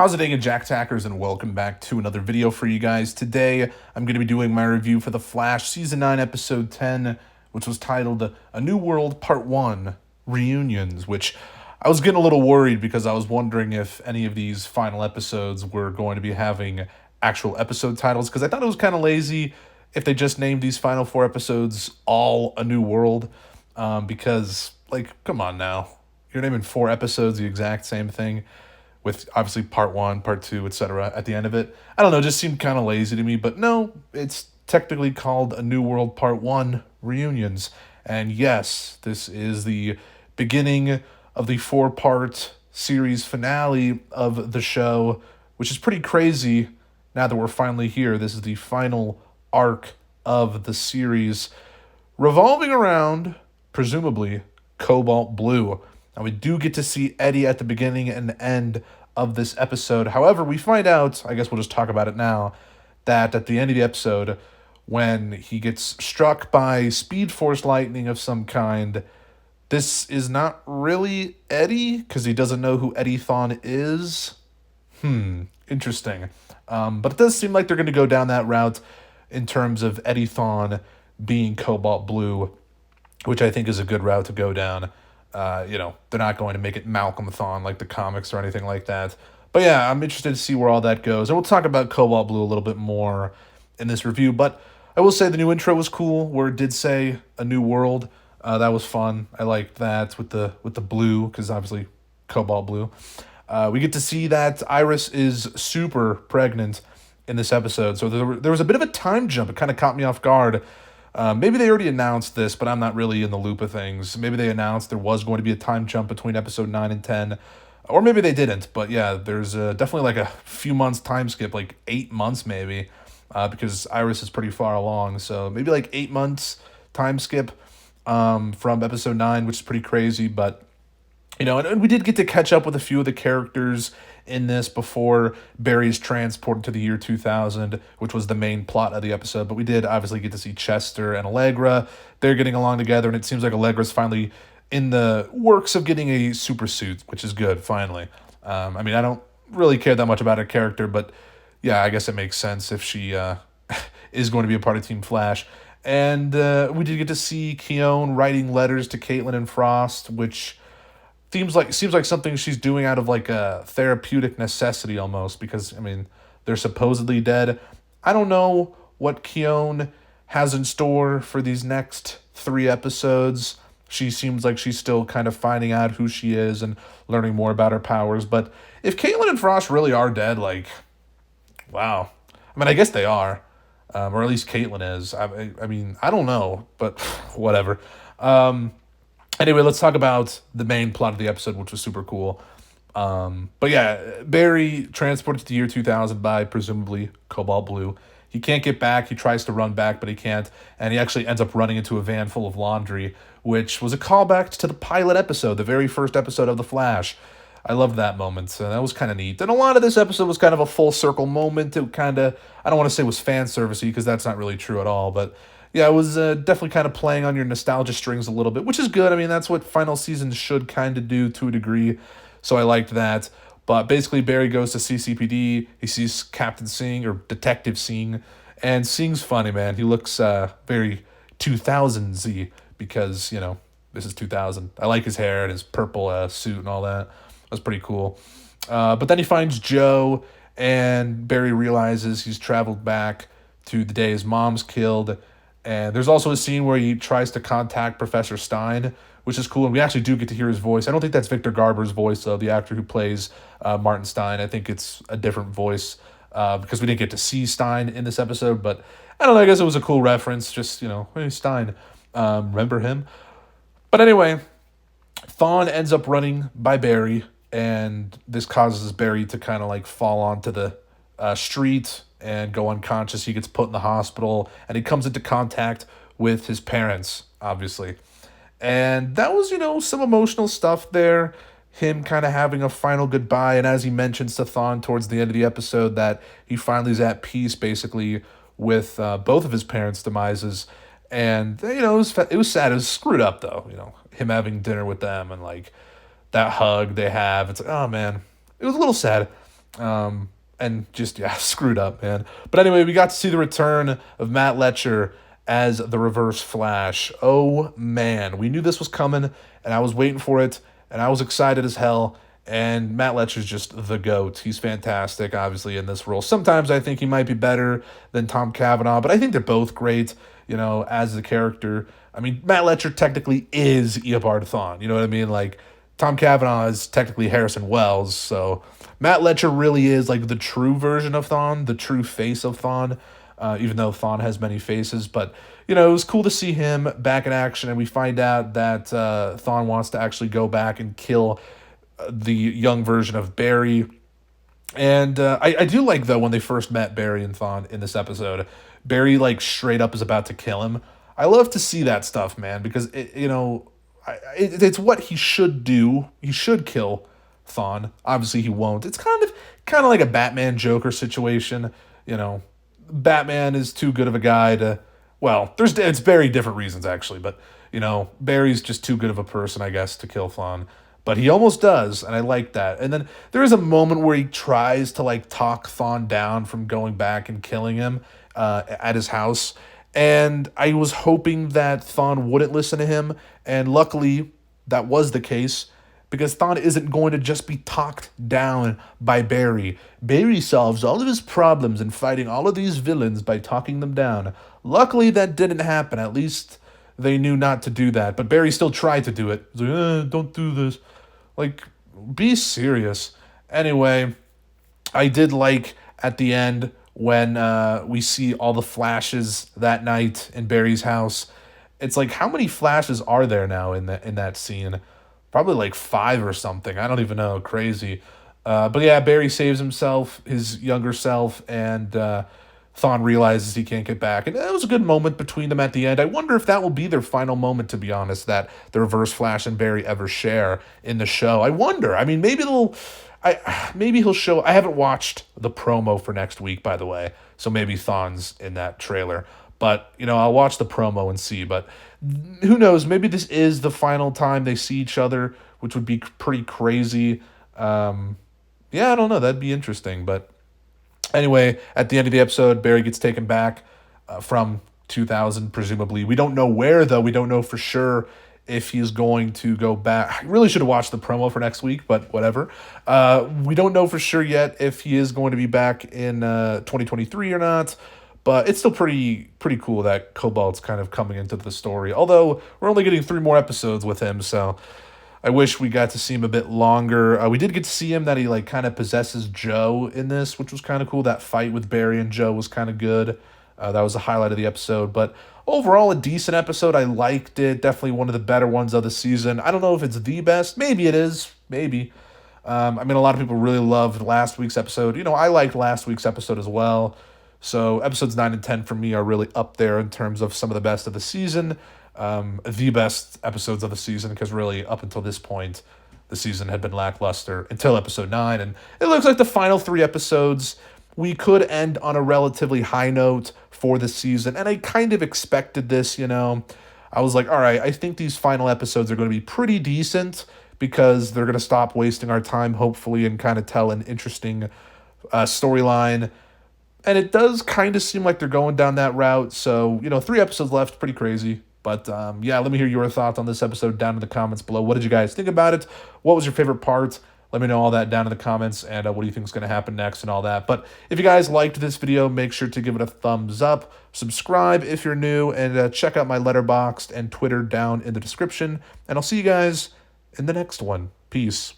How's it going, Jack Tackers, and welcome back to another video for you guys. Today, I'm going to be doing my review for The Flash Season 9, Episode 10, which was titled A New World Part 1, Reunions, which I was getting a little worried because I was wondering if any of these final episodes were going to be having actual episode titles, because I thought it was kind of lazy if they just named these final 4 episodes all A New World, because, like, come on now. You're naming 4 episodes the exact same thing, with obviously part 1, part 2, etc. at the end of it. I don't know, it just seemed kind of lazy to me, but no, it's technically called A New World Part 1 Reunions. And yes, this is the beginning of the 4-part series finale of the show, which is pretty crazy now that we're finally here. This is the final arc of the series, revolving around, presumably, Cobalt Blue. Now, we do get to see Eddie at the beginning and end of this episode. However, we find out, I guess we'll just talk about it now, that at the end of the episode, when he gets struck by Speed Force lightning of some kind, this is not really Eddie, because he doesn't know who Eddie Thawne is. Interesting. But it does seem like they're going to go down that route in terms of Eddie Thawne being Cobalt Blue, which I think is a good route to go down. They're not going to make it Malcolm Thawne like the comics or anything like that. But yeah, I'm interested to see where all that goes. And we'll talk about Cobalt Blue a little bit more in this review. But I will say the new intro was cool, where it did say A New World. That was fun. I liked that with the blue, because obviously Cobalt Blue. We get to see that Iris is super pregnant in this episode. So there was a bit of a time jump. It kind of caught me off guard. Maybe they already announced this, but I'm not really in the loop of things. Maybe they announced there was going to be a time jump between episode 9 and 10, or maybe they didn't. But yeah, there's definitely like a few months time skip, like 8 months maybe, because Iris is pretty far along. So maybe like 8 months time skip from episode 9, which is pretty crazy. But, and we did get to catch up with a few of the characters in this before Barry is transported to the year 2000, which was the main plot of the episode. But we did obviously get to see Chester and Allegra. They're getting along together, and it seems like Allegra's finally in the works of getting a super suit, which is good, finally. I don't really care that much about her character, but yeah, I guess it makes sense if she is going to be a part of Team Flash. And we did get to see Keone writing letters to Caitlin and Frost, which seems like something she's doing out of like a therapeutic necessity almost, because they're supposedly dead. I don't know what Keone has in store for these next 3 episodes. She seems like she's still kind of finding out who she is and learning more about her powers. But if Caitlin and Frost really are dead, like, wow. I guess they are, or at least Caitlin is. I don't know, but whatever. Anyway, let's talk about the main plot of the episode, which was super cool. But yeah, Barry transported to the year 2000 by, presumably, Cobalt Blue. He can't get back. He tries to run back, but he can't. And he actually ends up running into a van full of laundry, which was a callback to the pilot episode, the very first episode of The Flash. I loved that moment. So that was kind of neat. And a lot of this episode was kind of a full circle moment. It kind of, I don't want to say was fan servicey, because that's not really true at all, but yeah, it was definitely kind of playing on your nostalgia strings a little bit, which is good. That's what final seasons should kind of do to a degree, so I liked that. But basically, Barry goes to CCPD. He sees Captain Singh, or Detective Singh, and Singh's funny, man. He looks very 2000s-y, because, this is 2000. I like his hair and his purple suit and all that. That's pretty cool. But then he finds Joe, and Barry realizes he's traveled back to the day his mom's killed. And there's also a scene where he tries to contact Professor Stein, which is cool. And we actually do get to hear his voice. I don't think that's Victor Garber's voice, though, the actor who plays Martin Stein. I think it's a different voice, because we didn't get to see Stein in this episode. But I don't know, I guess it was a cool reference. Just, hey, Stein, remember him? But anyway, Thawne ends up running by Barry, and this causes Barry to kind of like fall onto the street and go unconscious. He gets put in the hospital, and he comes into contact with his parents, obviously. And that was, some emotional stuff there. Him kind of having a final goodbye, and as he mentions to Thawne towards the end of the episode, that he finally is at peace, basically, with both of his parents' demises. And, it was sad. It was screwed up, though, him having dinner with them, and, like, that hug they have. It's like, oh, man. It was a little sad. And just, yeah, screwed up, man. But anyway, we got to see the return of Matt Letcher as the Reverse Flash. Oh, man. We knew this was coming, and I was waiting for it, and I was excited as hell. And Matt Letcher's just the GOAT. He's fantastic, obviously, in this role. Sometimes I think he might be better than Tom Cavanaugh, but I think they're both great, as the character. I mean, Matt Letcher technically is Eobard Thawne. You know what I mean? Like, Tom Cavanaugh is technically Harrison Wells, so Matt Letcher really is like the true version of Thawne, the true face of Thawne, even though Thawne has many faces. But, it was cool to see him back in action, and we find out that Thawne wants to actually go back and kill the young version of Barry. And I do like, though, when they first met Barry and Thawne in this episode, Barry, like, straight up is about to kill him. I love to see that stuff, man, because, it's what he should do. He should kill Thawne. Obviously, he won't. It's kind of like a Batman Joker situation. Batman is too good of a guy to. Well, it's very different reasons actually, but Barry's just too good of a person, I guess, to kill Thawne. But he almost does, and I like that. And then there is a moment where he tries to like talk Thawne down from going back and killing him at his house. And I was hoping that Thawne wouldn't listen to him, and luckily that was the case, because Thawne isn't going to just be talked down by Barry. Barry solves all of his problems in fighting all of these villains by talking them down. Luckily that didn't happen. At least they knew not to do that, but Barry still tried to do it. He's like, don't do this. Like, be serious. Anyway, I did like at the end when we see all the flashes that night in Barry's house. It's like, how many flashes are there now in that scene? Probably like 5 or something. I don't even know. Crazy. But yeah, Barry saves himself, his younger self, and Thawne realizes he can't get back. And that was a good moment between them at the end. I wonder if that will be their final moment, to be honest, that the Reverse Flash and Barry ever share in the show. I wonder. I mean, maybe he'll show. I haven't watched the promo for next week, by the way, so maybe Thawne's in that trailer. But, I'll watch the promo and see. But who knows? Maybe this is the final time they see each other, which would be pretty crazy. Yeah, I don't know. That'd be interesting. But anyway, at the end of the episode, Barry gets taken back from 2000, presumably. We don't know where, though. We don't know for sure if he's going to go back. I really should have watched the promo for next week, but whatever. We don't know for sure yet if he is going to be back in 2023 or not. But it's still pretty cool that COBALT's kind of coming into the story. Although we're only getting 3 more episodes with him, so I wish we got to see him a bit longer. We did get to see him that he like kind of possesses Joe in this, which was kind of cool. That fight with Barry and Joe was kind of good. That was the highlight of the episode. But overall, a decent episode. I liked it. Definitely one of the better ones of the season. I don't know if it's the best. Maybe it is. Maybe. I mean, a lot of people really loved last week's episode. I liked last week's episode as well. So episodes 9 and 10 for me are really up there in terms of some of the best of the season. The best episodes of the season, because really up until this point, the season had been lackluster until episode 9. And it looks like the final 3 episodes, we could end on a relatively high note for the season. And I kind of expected this, I was like, all right, I think these final episodes are going to be pretty decent, because they're going to stop wasting our time, hopefully, and kind of tell an interesting storyline. And it does kind of seem like they're going down that route. So, 3 episodes left, pretty crazy. But yeah, let me hear your thoughts on this episode down in the comments below. What did you guys think about it? What was your favorite part? Let me know all that down in the comments, and what do you think is going to happen next and all that. But if you guys liked this video, make sure to give it a thumbs up. Subscribe if you're new, and check out my Letterboxd and Twitter down in the description. And I'll see you guys in the next one. Peace.